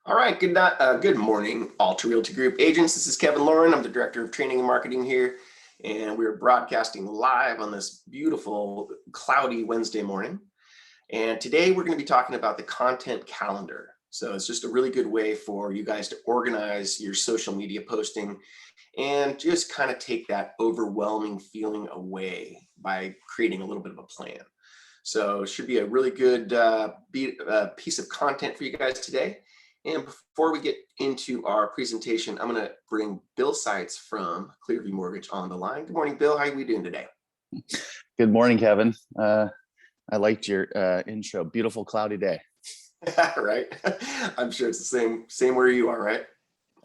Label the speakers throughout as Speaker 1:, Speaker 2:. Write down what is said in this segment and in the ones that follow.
Speaker 1: All right, good morning, Alta Realty Group agents. This is Kevin Lauren. I'm the Director of Training and Marketing here, and we're broadcasting live on this beautiful, cloudy Wednesday morning. And today we're going to be talking about the content calendar. So it's just a really good way for you guys to organize your social media posting and just kind of take that overwhelming feeling away by creating a little bit of a plan. So it should be a really good piece of content for you guys today. And before we get into our presentation, I'm going to bring Bill Seitz from Clearview Mortgage on the line. Good morning, Bill. How are we doing today?
Speaker 2: Good morning, Kevin. I liked your intro. Beautiful cloudy day.
Speaker 1: Right. I'm sure it's the same where you are, right?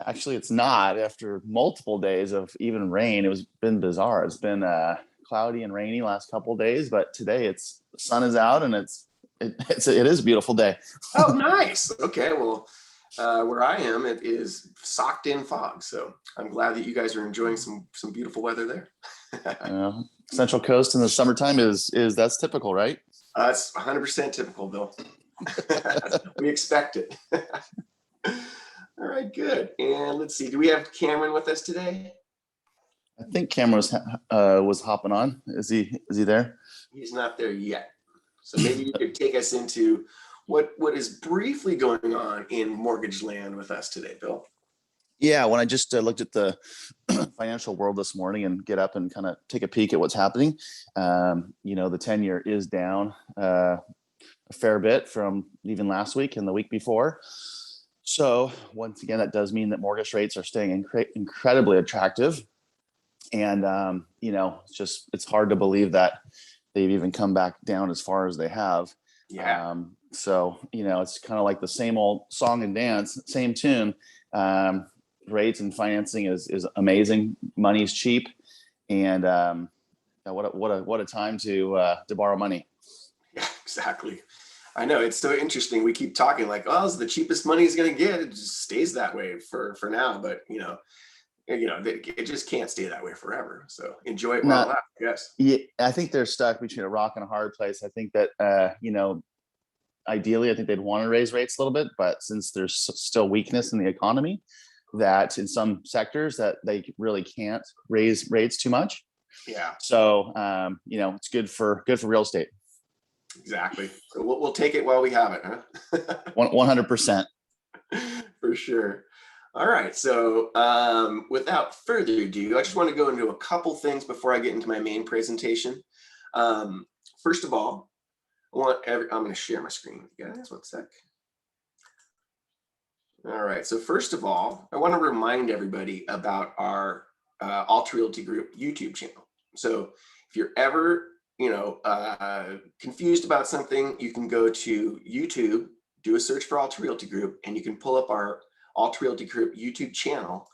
Speaker 2: Actually, it's not. After multiple days of even rain, it's been bizarre. It's been cloudy and rainy last couple of days, but today the sun is out and it is a beautiful day.
Speaker 1: Oh, nice. Okay, well, where I am, it is socked in fog. So I'm glad that you guys are enjoying some beautiful weather there.
Speaker 2: Central Coast in the summertime is that's typical, right?
Speaker 1: It's 100% typical, Bill. We expect it. All right, good. And let's see, do we have Cameron with us today?
Speaker 2: I think Cameron was hopping on. Is he there?
Speaker 1: He's not there yet. So maybe you could take us into what is briefly going on in mortgage land with us today, Bill.
Speaker 2: Yeah, when I just looked at the financial world this morning and get up and kind of take a peek at what's happening, the 10-year is down a fair bit from even last week and the week before. So once again, that does mean that mortgage rates are staying incredibly attractive. And, it's hard to believe that they've even come back down as far as they have.
Speaker 1: Yeah.
Speaker 2: It's kind of like the same old song and dance, same tune. Rates and financing is amazing. Money's cheap. And what a time to borrow money.
Speaker 1: Yeah, exactly. I know, it's so interesting. We keep talking like, oh, it's the cheapest money is going to get. It just stays that way for now. But, it just can't stay that way forever. So enjoy it while it lasts, yes.
Speaker 2: Yeah, I think they're stuck between a rock and a hard place. I think that, ideally, I think they'd want to raise rates a little bit. But since there's still weakness in the economy, that in some sectors that they really can't raise rates too much.
Speaker 1: Yeah.
Speaker 2: So, it's good for real estate.
Speaker 1: Exactly. So we'll take it while we have it, huh?
Speaker 2: 100%.
Speaker 1: For sure. All right. So without further ado, I just want to go into a couple things before I get into my main presentation. First of all, I'm going to share my screen with you guys. One sec. All right. So first of all, I want to remind everybody about our Alta Realty Group YouTube channel. So if you're ever confused about something, you can go to YouTube, do a search for Alta Realty Group, and you can pull up our Alta Realty Group YouTube channel.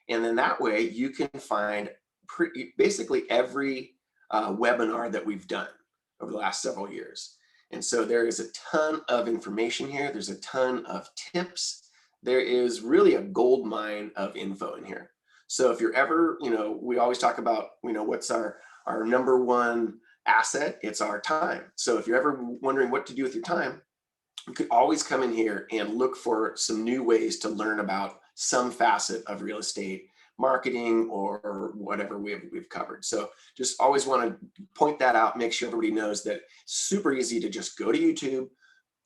Speaker 1: And then that way you can find basically every webinar that we've done over the last several years. And so there is a ton of information here. There's a ton of tips. There is really a gold mine of info in here. So if you're ever, we always talk about, what's our number one asset, it's our time. So if you're ever wondering what to do with your time, you could always come in here and look for some new ways to learn about some facet of real estate marketing or whatever we've covered. So just always want to point that out, make sure everybody knows that it's super easy to just go to YouTube,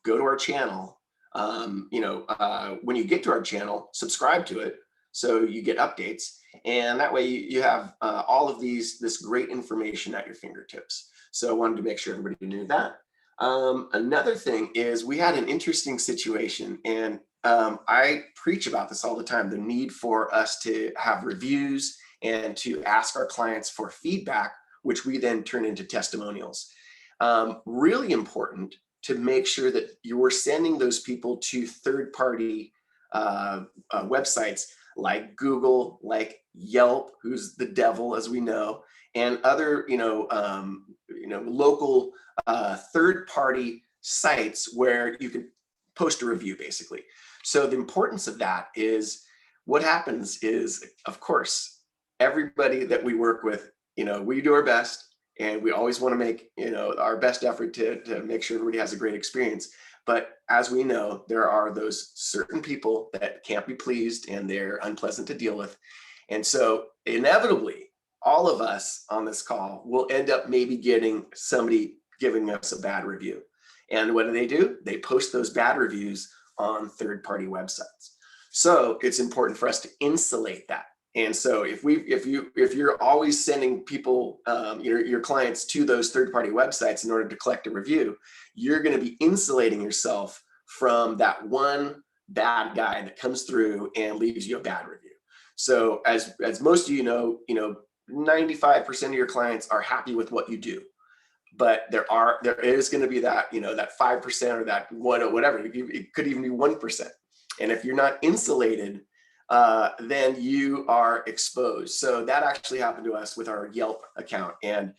Speaker 1: go to our channel. When you get to our channel, subscribe to it so you get updates. And that way you have all of this great information at your fingertips. So I wanted to make sure everybody knew that. Another thing is we had an interesting situation, and I preach about this all the time, the need for us to have reviews and to ask our clients for feedback, which we then turn into testimonials. Really important to make sure that you're sending those people to third-party websites like Google, like Yelp, who's the devil, as we know, and other, local third-party sites where you can post a review, basically. So the importance of that is what happens is, of course, everybody that we work with, we do our best, and we always want to make, our best effort to make sure everybody has a great experience. But as we know, there are those certain people that can't be pleased and they're unpleasant to deal with. And so inevitably, all of us on this call will end up maybe getting somebody giving us a bad review. And what do? They post those bad reviews on third-party websites. So it's important for us to insulate that. And so if you're always sending people, your clients to those third-party websites in order to collect a review, you're going to be insulating yourself from that one bad guy that comes through and leaves you a bad review. So as most of you know, 95% of your clients are happy with what you do, but there is going to be that, that 5% or that one, whatever. It could even be 1%. And if you're not insulated, then you are exposed. So that actually happened to us with our Yelp account, and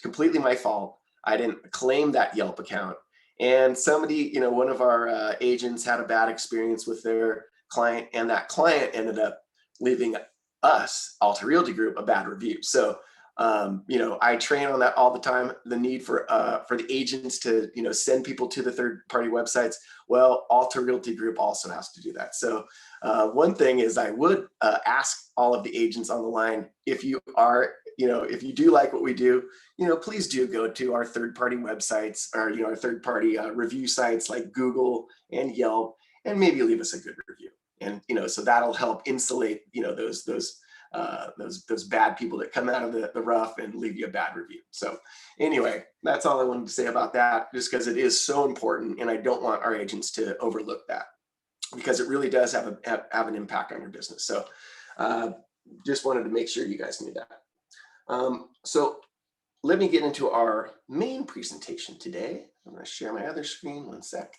Speaker 1: completely my fault. I didn't claim that Yelp account. And somebody, one of our agents had a bad experience with their client, and that client ended up leaving us, Alta Realty Group, a bad review. So, I train on that all the time, the need for the agents to, send people to the third-party websites. Well, Alta Realty Group also has to do that. So one thing is I would ask all of the agents on the line, if you are, if you do like what we do, please do go to our third-party websites, or, our third-party review sites like Google and Yelp, and maybe leave us a good review. And, so that'll help insulate, those bad people that come out of the rough and leave you a bad review. So anyway, that's all I wanted to say about that, just because it is so important, and I don't want our agents to overlook that, because it really does have an impact on your business. So just wanted to make sure you guys knew that. So let me get into our main presentation today. I'm going to share my other screen, one sec.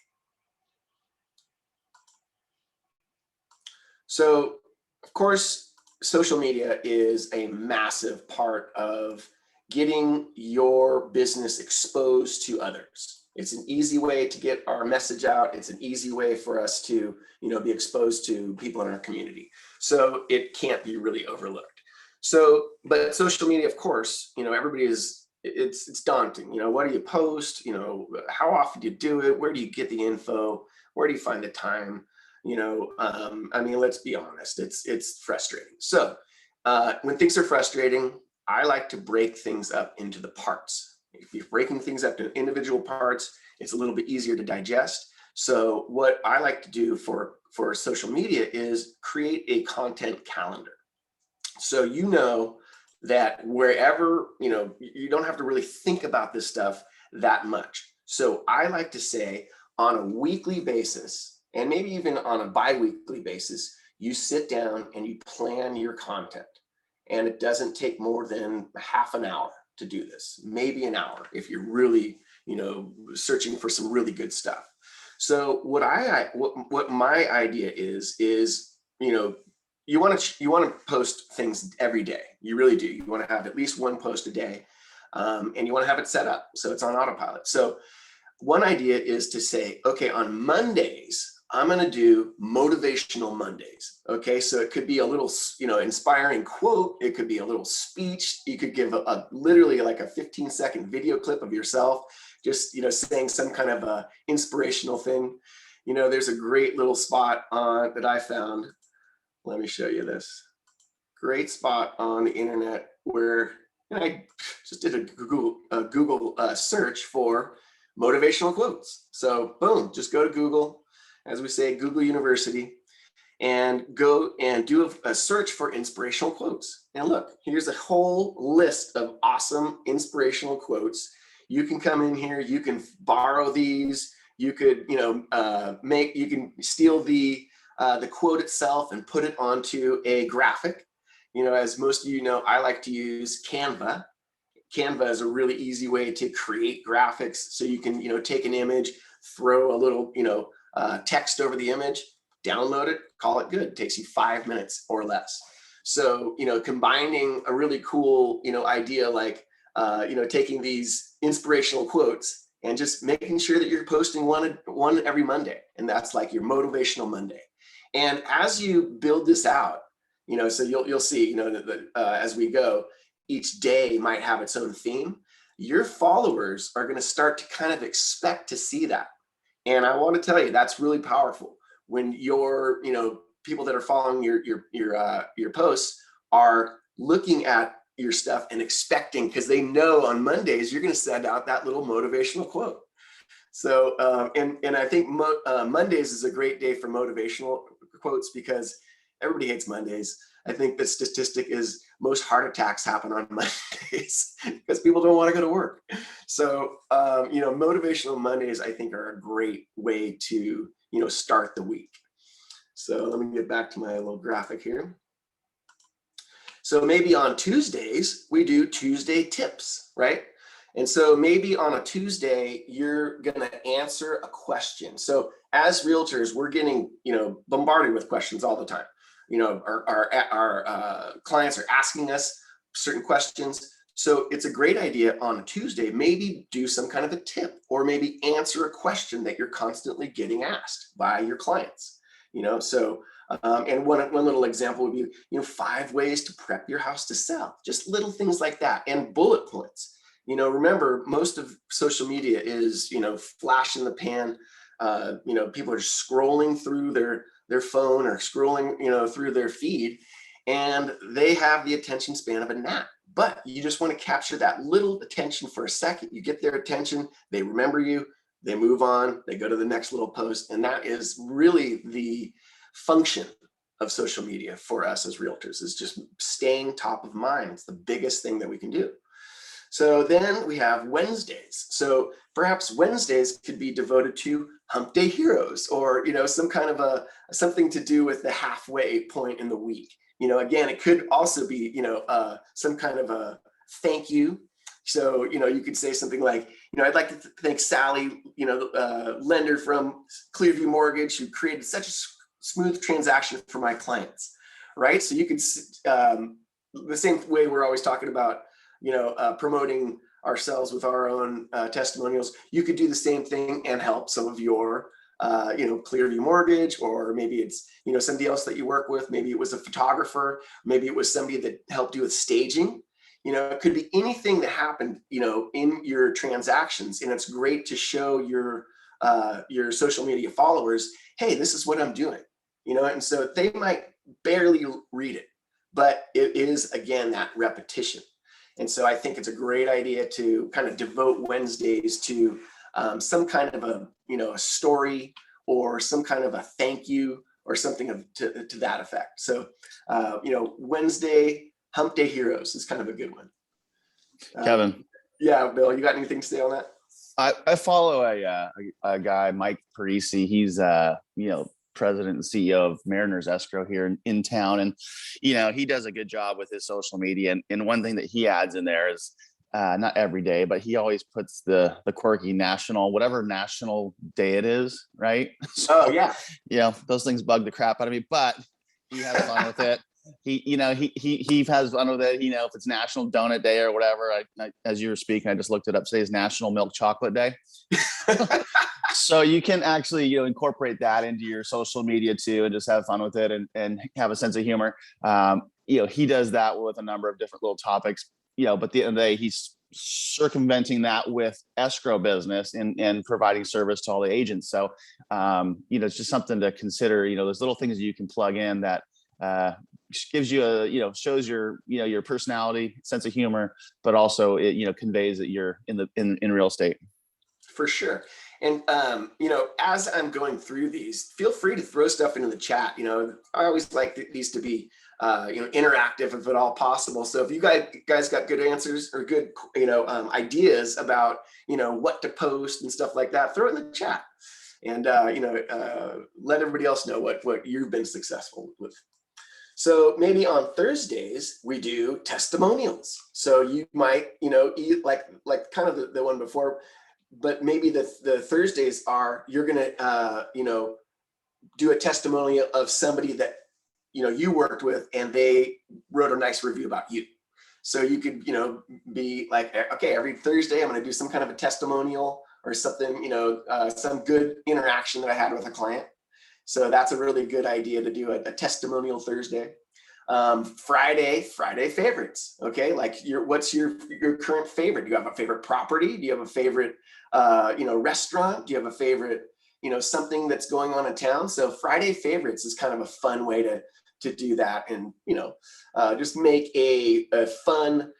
Speaker 1: So of course, social media is a massive part of getting your business exposed to others. It's an easy way to get our message out. It's an easy way for us to, be exposed to people in our community. So it can't be really overlooked. So, but social media, of course, everybody it's daunting. What do you post? How often do you do it? Where do you get the info? Where do you find the time? Let's be honest, it's frustrating. So when things are frustrating, I like to break things up into the parts. If you're breaking things up into individual parts, it's a little bit easier to digest. So what I like to do for social media is create a content calendar. So that wherever, you don't have to really think about this stuff that much. So I like to say, on a weekly basis, and maybe even on a bi-weekly basis, you sit down and you plan your content. And it doesn't take more than half an hour to do this, maybe an hour if you're really, searching for some really good stuff. So what my idea is, you want to post things every day. You really do. You want to have at least one post a day, and you want to have it set up so it's on autopilot. So one idea is to say, okay, on Mondays, I'm going to do motivational Mondays. Okay. So it could be a little, inspiring quote. It could be a little speech. You could give literally like a 15-second video clip of yourself, just, saying some kind of a inspirational thing. There's a great little spot that I found. Let me show you this great spot on the internet where I just did a Google search for motivational quotes. So boom, just go to Google, as we say, Google University, and go and do a search for inspirational quotes. And look, here's a whole list of awesome inspirational quotes. You can come in here, you can borrow these, you could, you can steal the quote itself and put it onto a graphic. As most of you know, I like to use Canva. Canva is a really easy way to create graphics. So you can, take an image, throw a little, text over the image, download it, call it good. It takes you 5 minutes or less. So, combining a really cool, idea like, taking these inspirational quotes and just making sure that you're posting one every Monday. And that's like your motivational Monday. And as you build this out, so you'll see, as we go, each day might have its own theme. Your followers are going to start to kind of expect to see that. And I want to tell you, that's really powerful when your, people that are following your posts are looking at your stuff and expecting, because they know on Mondays you're going to send out that little motivational quote. So, and I think Mondays is a great day for motivational quotes because everybody hates Mondays. I think the statistic is most heart attacks happen on Mondays because people don't want to go to work. So, motivational Mondays, I think, are a great way to, start the week. So let me get back to my little graphic here. So maybe on Tuesdays, we do Tuesday tips, right? And so maybe on a Tuesday, you're going to answer a question. So as realtors, we're getting, bombarded with questions all the time. Our clients are asking us certain questions. So it's a great idea on a Tuesday, maybe do some kind of a tip or maybe answer a question that you're constantly getting asked by your clients, and one little example would be, 5 ways to prep your house to sell, just little things like that, and bullet points. Remember, most of social media is, flash in the pan. People are scrolling through their phone or scrolling, through their feed, and they have the attention span of a gnat. But you just want to capture that little attention for a second. You get their attention, they remember you, they move on, they go to the next little post. And that is really the function of social media for us as realtors, is just staying top of mind. It's the biggest thing that we can do. So then we have Wednesdays. So perhaps Wednesdays could be devoted to hump day heroes, or, some kind of something to do with the halfway point in the week. Again, it could also be, some kind of a thank you. So, you could say something like, I'd like to thank Sally, lender from Clearview Mortgage, who created such a smooth transaction for my clients, right? So you could, the same way we're always talking about, promoting ourselves with our own testimonials, you could do the same thing and help some of your Clearview Mortgage, or maybe it's, somebody else that you work with. Maybe it was a photographer, maybe it was somebody that helped you with staging. It could be anything that happened, in your transactions. And it's great to show your social media followers, hey, this is what I'm doing, and so they might barely read it, but it is, again, that repetition. And so I think it's a great idea to kind of devote Wednesdays to some kind of a story, or some kind of a thank you, or something to that effect. So, Wednesday hump day heroes is kind of a good one.
Speaker 2: Kevin.
Speaker 1: Yeah, Bill, you got anything to say on that?
Speaker 2: I follow a guy, Mike Parisi. He's president and CEO of Mariners Escrow here in town, and he does a good job with his social media. And one thing that he adds in there is, not every day, but he always puts the quirky whatever national day it is, right?
Speaker 1: So, oh yeah,
Speaker 2: those things bug the crap out of me, but he has fun with it. He has fun with it. If it's National Donut Day or whatever. I as you were speaking, I just looked it up. Today's National Milk Chocolate Day. So you can actually, incorporate that into your social media too, and just have fun with it, and have a sense of humor. He does that with a number of different little topics, but at the end of the day, he's circumventing that with escrow business and providing service to all the agents. So, it's just something to consider. There's little things that you can plug in that gives you shows your personality, sense of humor, but also it conveys that you're in real estate.
Speaker 1: For sure. And as I'm going through these, feel free to throw stuff into the chat. I always like these to be interactive if at all possible. So if you guys got good answers or good ideas about what to post and stuff like that, throw it in the chat, and let everybody else know what you've been successful with. So maybe on Thursdays we do testimonials. So you might like kind of the one before, but maybe the Thursdays are, you're gonna do a testimonial of somebody that you worked with and they wrote a nice review about you. So you could be like, okay, every Thursday I'm going to do some kind of a testimonial or something, some good interaction that I had with a client. So that's a really good idea to do a testimonial Thursday. Friday favorites. Okay, like what's your current favorite? Do you have a favorite property? Do you have a favorite restaurant? Do you have a favorite something that's going on in town. So Friday favorites is kind of a fun way to do that, and just make a fun,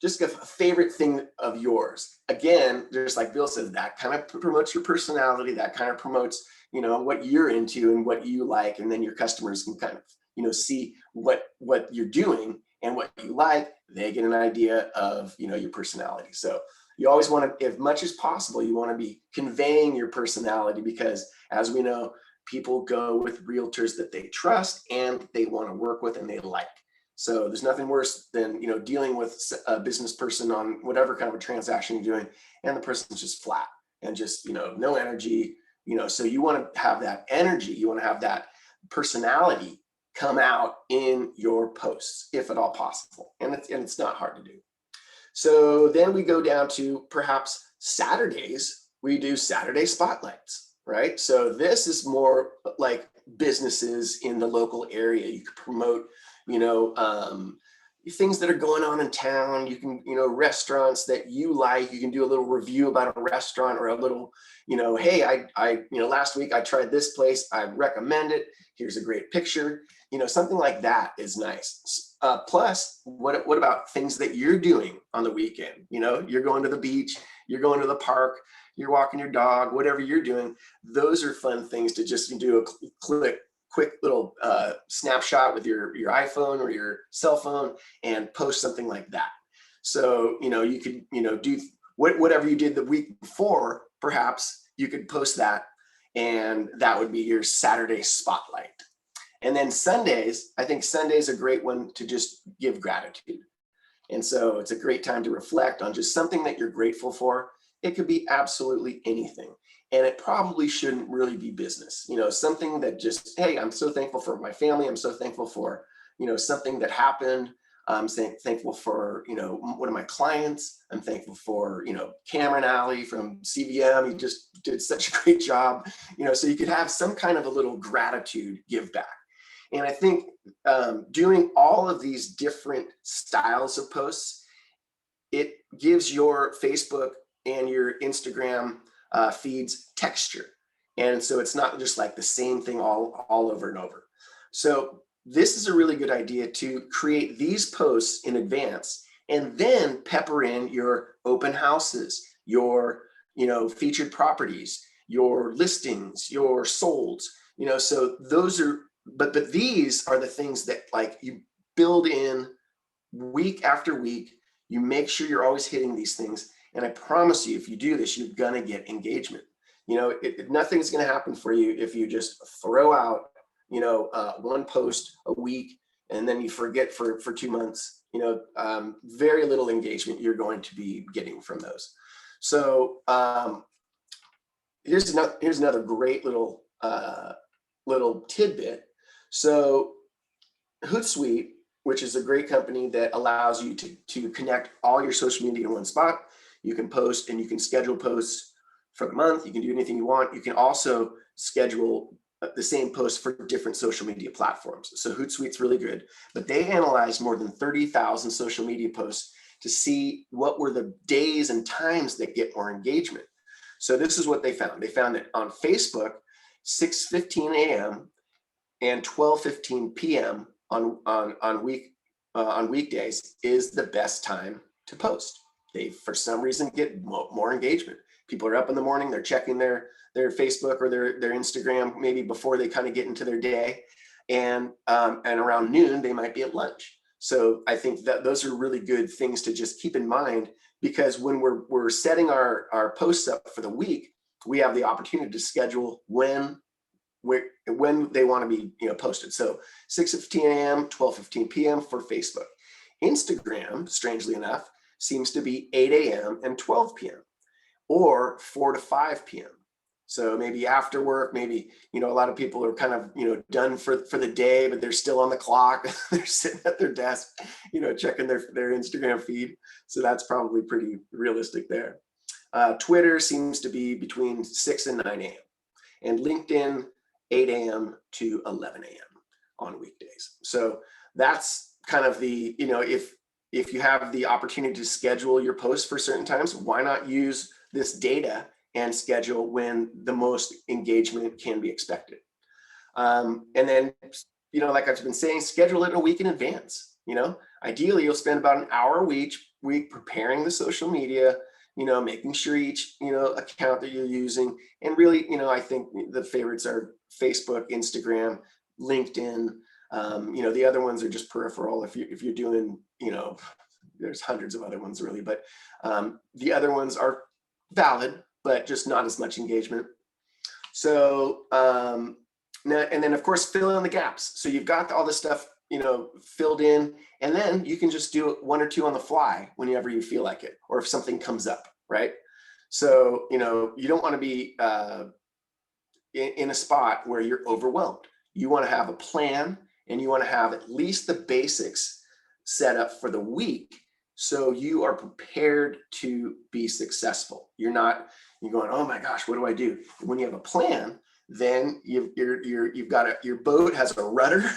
Speaker 1: just a favorite thing of yours. Again, just like Bill says, that kind of promotes your personality, that kind of promotes what you're into and what you like, and then your customers can kind of see what you're doing and what you like. They get an idea of your personality. So you always want to, as much as possible, you want to be conveying your personality, because as we know, people go with realtors that they trust and they want to work with and they like. So there's nothing worse than dealing with a business person on whatever kind of a transaction you're doing, and the person's just flat and just no energy. So you want to have that energy, you want to have that personality come out in your posts, if at all possible, and it's not hard to do. So then we go down to perhaps Saturdays. We do Saturday spotlights, right? So this is more like businesses in the local area. You could promote things that are going on in town. You can, restaurants that you like. You can do a little review about a restaurant, or a little, hey, I last week I tried this place. I recommend it. Here's a great picture. Something like that is nice. Plus, what about things that you're doing on the weekend? You're going to the beach, you're going to the park, you're walking your dog, whatever you're doing. Those are fun things to just do a quick little snapshot with your iPhone or your cell phone and post something like that. So, you could, do whatever you did the week before, perhaps you could post that, and that would be your Saturday spotlight. And then Sundays, I think Sunday's a great one to just give gratitude. And so it's a great time to reflect on just something that you're grateful for. It could be absolutely anything. And it probably shouldn't really be business, something that just, hey, I'm so thankful for my family. I'm so thankful for, something that happened. I'm thankful for, one of my clients. I'm thankful for, Cameron Alley from CVM. He just did such a great job, so you could have some kind of a little gratitude give back. And I think doing all of these different styles of posts, it gives your Facebook and your Instagram feeds texture. And so it's not just like the same thing all over and over. So this is a really good idea to create these posts in advance, and then pepper in your open houses, your featured properties, your listings, your solds, so those are, but these are the things that like you build in week after week. You make sure you're always hitting these things. And I promise you, if you do this, you're gonna get engagement. Nothing's gonna happen for you if you just throw out, one post a week and then you forget for 2 months. Very little engagement you're going to be getting from those. So here's another great little tidbit. So Hootsuite, which is a great company that allows you to connect all your social media in one spot. You can post and you can schedule posts for the month. You can do anything you want. You can also schedule the same posts for different social media platforms. So Hootsuite's really good, but they analyzed more than 30,000 social media posts to see what were the days and times that get more engagement. So this is what they found. They found that on Facebook, 6:15 a.m. and 12:15 p.m. on weekdays is the best time to post. They, for some reason, get more engagement. People are up in the morning, they're checking their Facebook or their Instagram maybe before they kind of get into their day, and around noon they might be at lunch. So I think that those are really good things to just keep in mind, because when we're setting our posts up for the week, we have the opportunity to schedule when they want to be posted. So 6:15 a.m., 12:15 p.m. for Facebook. Instagram, strangely enough, seems to be 8 a.m. and 12 p.m. or 4 to 5 p.m. So maybe after work, maybe, a lot of people are kind of, done for the day, but they're still on the clock. They're sitting at their desk, checking their Instagram feed. So that's probably pretty realistic there. Twitter seems to be between 6 and 9 a.m. and LinkedIn 8 a.m. to 11 a.m. on weekdays. So that's kind of the, if you have the opportunity to schedule your posts for certain times, why not use this data and schedule when the most engagement can be expected. And then, like I've been saying, schedule it a week in advance. Ideally, you'll spend about an hour a week preparing the social media, making sure each, account that you're using. And really, I think the favorites are Facebook, Instagram, LinkedIn. The other ones are just peripheral. If you're doing, there's hundreds of other ones really, but the other ones are valid, but just not as much engagement. So, and then of course, fill in the gaps. So you've got all this stuff, filled in, and then you can just do one or two on the fly whenever you feel like it, or if something comes up, right? So, you don't want to be in a spot where you're overwhelmed. You want to have a plan, and you want to have at least the basics set up for the week, so you are prepared to be successful. You're going, oh my gosh, what do I do? When you have a plan, then you've got your boat has a rudder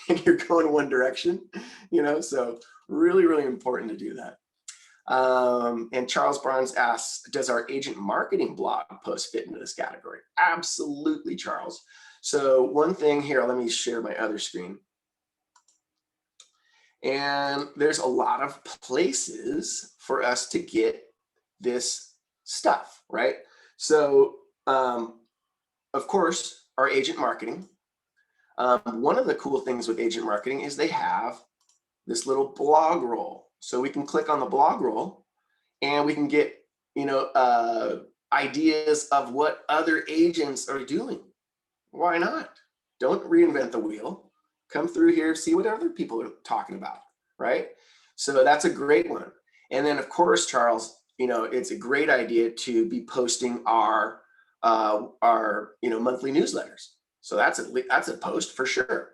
Speaker 1: and you're going one direction, so really, really important to do that. And Charles Barnes asks, does our agent marketing blog post fit into this category? Absolutely, Charles. So one thing here, let me share my other screen. And there's a lot of places for us to get this stuff, right? So, of course, our agent marketing. One of the cool things with agent marketing is they have this little blog roll. So we can click on the blog roll and we can get, ideas of what other agents are doing. Why not? Don't reinvent the wheel. Come through here, see what other people are talking about, right? So that's a great one. And then of course, Charles, it's a great idea to be posting our monthly newsletters. So that's a post for sure.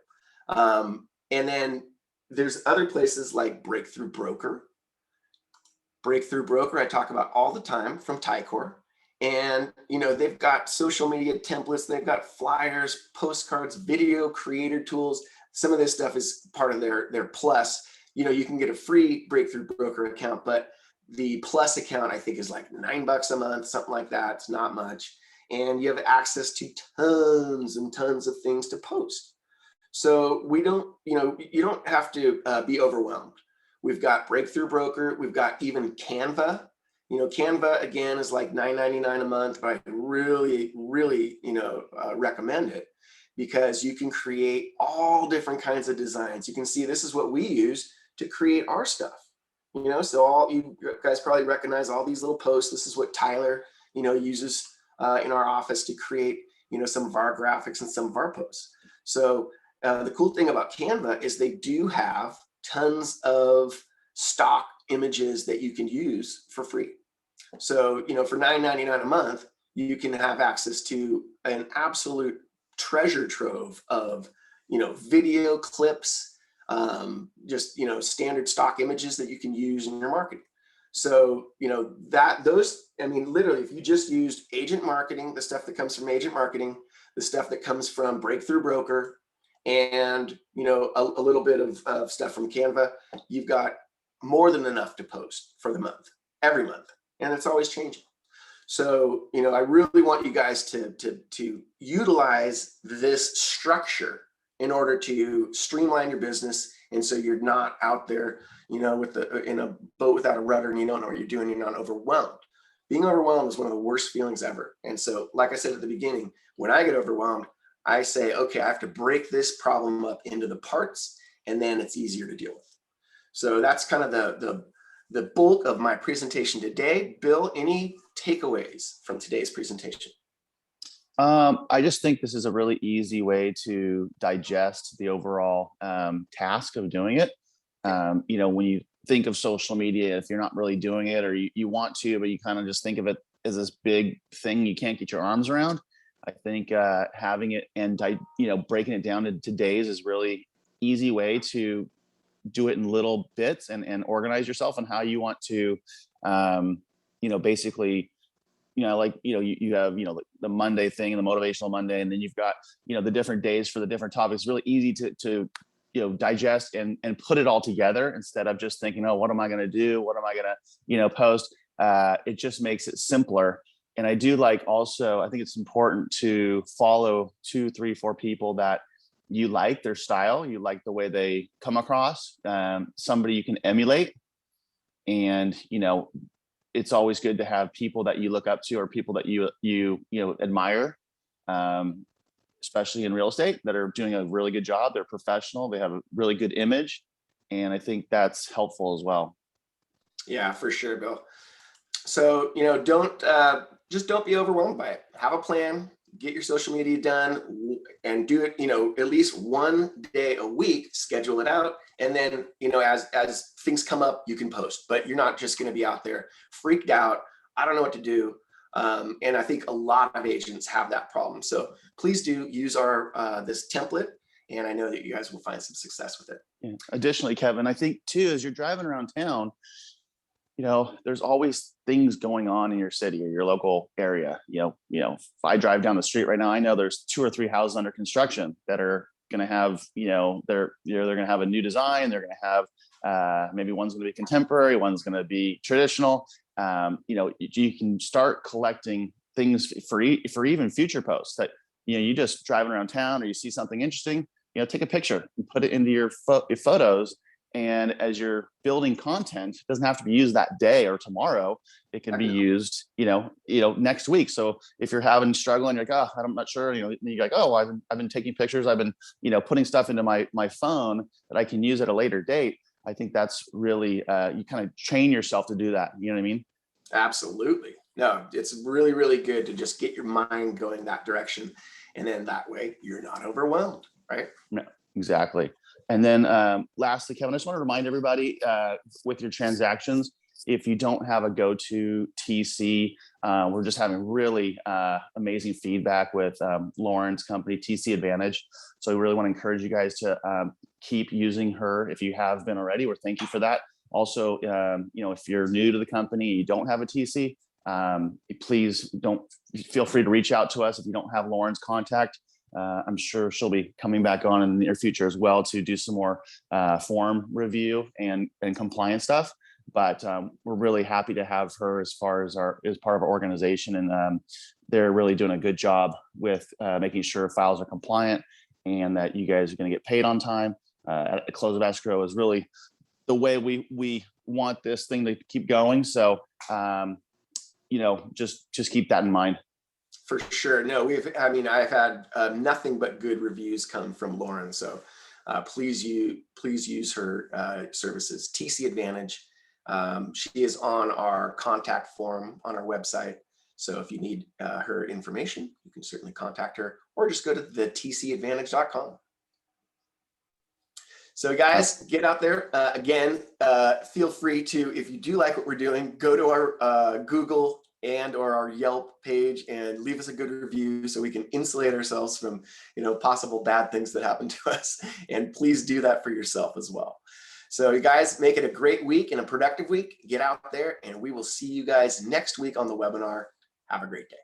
Speaker 1: And then there's other places like Breakthrough Broker. Breakthrough Broker, I talk about all the time, from Tycor. And, they've got social media templates, they've got flyers, postcards, video creator tools. Some of this stuff is part of their plus. You can get a free Breakthrough Broker account, but the plus account, I think, is like $9 a month, something like that. It's not much. And you have access to tons and tons of things to post. So you don't have to be overwhelmed. We've got Breakthrough Broker. We've got even Canva. Canva, again, is like $9.99 a month, but I really, really, recommend it, because you can create all different kinds of designs. You can see this is what we use to create our stuff. So all you guys probably recognize all these little posts. This is what Tyler, uses in our office to create, some of our graphics and some of our posts. So the cool thing about Canva is they do have tons of stock images that you can use for free. So, for $9.99 a month, you can have access to an absolute treasure trove of, video clips, just, standard stock images that you can use in your marketing. So, literally, if you just used agent marketing, the stuff that comes from agent marketing, the stuff that comes from Breakthrough Broker, and, a little bit of stuff from Canva, you've got more than enough to post for the month, every month. And it's always changing. So, I really want you guys to utilize this structure in order to streamline your business. And so you're not out there, in a boat without a rudder, and you don't know what you're doing. You're not overwhelmed. Being overwhelmed is one of the worst feelings ever. And so, like I said at the beginning, when I get overwhelmed, I say, okay, I have to break this problem up into the parts, and then it's easier to deal with. So that's kind of the bulk of my presentation today. Bill, any takeaways from today's presentation?
Speaker 2: I just think this is a really easy way to digest the overall task of doing it. When you think of social media, if you're not really doing it, or you want to, but you kind of just think of it as this big thing you can't get your arms around, I think having it and breaking it down into days is really easy way to do it in little bits and organize yourself and how you want to, basically, you have, the Monday thing and the motivational Monday, and then you've got, the different days for the different topics. It's really easy to digest and put it all together instead of just thinking, oh, what am I going to do? What am I going to, post? It just makes it simpler. And I do like also, I think it's important to follow 2, 3, 4 people that you like their style, you like the way they come across, somebody you can emulate. And, it's always good to have people that you look up to or people that you admire, especially in real estate, that are doing a really good job. They're professional. They have a really good image. And I think that's helpful as well.
Speaker 1: Yeah, for sure, Bill. So, don't be overwhelmed by it. Have a plan, get your social media done, and do it, at least one day a week, schedule it out. And then, as things come up, you can post, but you're not just going to be out there freaked out. I don't know what to do. And I think a lot of agents have that problem. So please do use this template. And I know that you guys will find some success with it.
Speaker 2: Yeah. Additionally, Kevin, I think too, as you're driving around town, there's always things going on in your city or your local area. If I drive down the street right now, I know there's 2 or 3 houses under construction that are going to have, they're going to have a new design. They're going to have, maybe one's going to be contemporary, one's going to be traditional. You can start collecting things for even future posts that, you just driving around town or you see something interesting, take a picture and put it into your photos. And as you're building content, it doesn't have to be used that day or tomorrow. It can be used, next week. So if you're struggling, you're like, oh, I'm not sure, you're like, oh, I've been taking pictures. I've been, putting stuff into my phone that I can use at a later date. I think that's really, you kind of train yourself to do that. You know what I mean?
Speaker 1: Absolutely. No, it's really, really good to just get your mind going that direction. And then that way you're not overwhelmed, right?
Speaker 2: No, exactly. And then lastly, Kevin, I just want to remind everybody with your transactions, if you don't have a go-to TC, we're just having really amazing feedback with Lauren's company, TC Advantage. So we really want to encourage you guys to keep using her if you have been already. We're thank you for that. Also, if you're new to the company, you don't have a TC, please don't feel free to reach out to us if you don't have Lauren's contact. I'm sure she'll be coming back on in the near future as well to do some more form review and compliance stuff. But we're really happy to have her as part of our organization, and they're really doing a good job with making sure files are compliant and that you guys are going to get paid on time. At the close of escrow is really the way we want this thing to keep going. So just keep that in mind.
Speaker 1: For sure. No, I've had nothing but good reviews come from Lauren. So please use her services. TC Advantage. She is on our contact form on our website. So if you need her information, you can certainly contact her or just go to the tcadvantage.com. So guys, get out there. Again, feel free to, if you do like what we're doing, go to our Google or our Yelp page and leave us a good review so we can insulate ourselves from, possible bad things that happen to us. And please do that for yourself as well. So you guys, make it a great week and a productive week. Get out there and we will see you guys next week on the webinar. Have a great day.